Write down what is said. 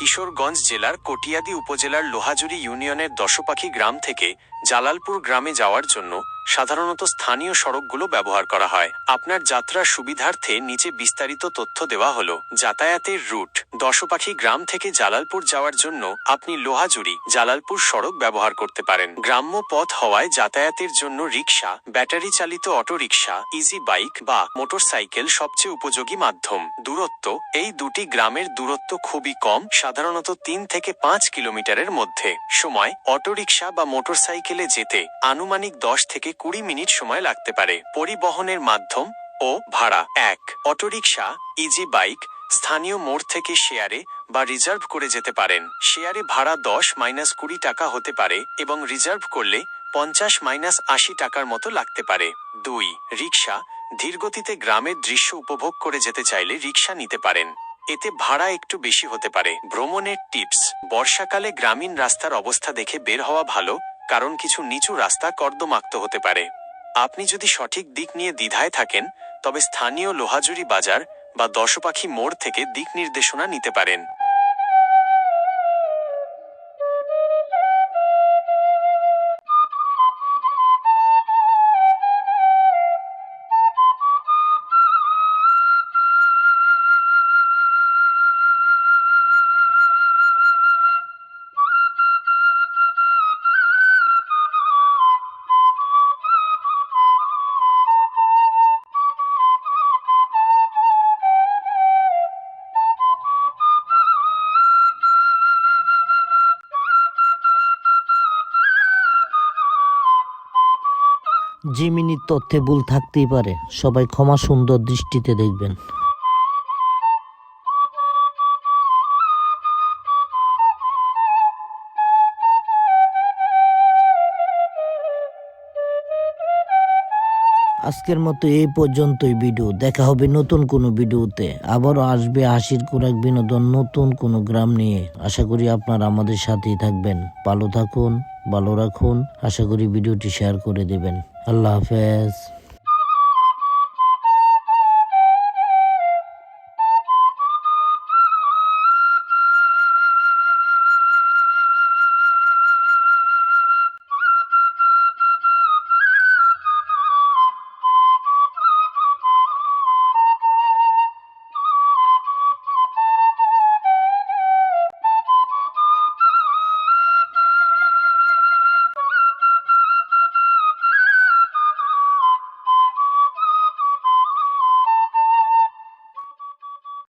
কিশোরগঞ্জ জেলার কটিয়াদী উপজেলার লোহাজুড়ি ইউনিয়নের দশপাখি গ্রাম থেকে জালালপুর গ্রামে যাওয়ার জন্য সাধারণত স্থানীয় সড়কগুলো ব্যবহার করা হয়। আপনার যাত্রার সুবিধার্থে নিচে বিস্তারিত তথ্য দেওয়া হলো। যাতায়াতের রুট: দশপাখি গ্রাম থেকে জালালপুর যাওয়ার জন্য আপনি লোহাজুড়ি জালালপুর সড়ক ব্যবহার করতে পারেন। গ্রাম্য পথ হওয়ায় যাতায়াতের জন্য রিক্সা, ব্যাটারি চালিত অটোরিকশা, ইজি বাইক বা মোটরসাইকেল সবচেয়ে উপযোগী মাধ্যম। দূরত্ব: এই দুটি গ্রামের দূরত্ব খুবই কম, সাধারণত 3 থেকে 5 কিলোমিটারের মধ্যে। সময়: অটোরিকশা বা মোটরসাইকেলে যেতে আনুমানিক 10 থেকে 20 মিনিট সময় লাগতে পারে। পরিবহনের মাধ্যম ও ভাড়া: 1 অটোরিকশা, ইজি বাইক স্থানীয় মোড় থেকে শেয়ারে বা রিজার্ভ করে যেতে পারেন। শেয়ারে ভাড়া 10-20 টাকা হতে পারে এবং রিজার্ভ করলে 50-80 টাকার মতো লাগতে পারে। 2 রিক্সা: ধীরগতিতে গ্রামের দৃশ্য উপভোগ করে যেতে চাইলে রিক্সা নিতে পারেন, এতে ভাড়া একটু বেশি হতে পারে। ভ্রমণের টিপস: বর্ষাকালে গ্রামীণ রাস্তার অবস্থা দেখে বের হওয়া ভালো, কারণ কিছু নিচু রাস্তা কর্দমাক্ত হতে পারে। আপনি যদি সঠিক দিক নিয়ে দ্বিধায় থাকেন, তবে স্থানীয় লোহাজুড়ি বাজার বা দশপাখি মোড় থেকে দিক নির্দেশনা নিতে পারেন। জিমিনির তথ্যে ভুল থাকতেই পারে, সবাই ক্ষমা সুন্দর দৃষ্টিতে দেখবেন। আজকের মতো এই পর্যন্তই ভিডিও। দেখা হবে নতুন কোনো ভিডিওতে। আবারও আসবে হাসির খোরাক বিনোদন নতুন কোনো গ্রাম নিয়ে। আশা করি আপনারা আমাদের সাথেই থাকবেন। ভালো থাকুন, ভালো রাখুন। আশা করি ভিডিওটি শেয়ার করে দেবেন। আল্লাহ হাফেজ।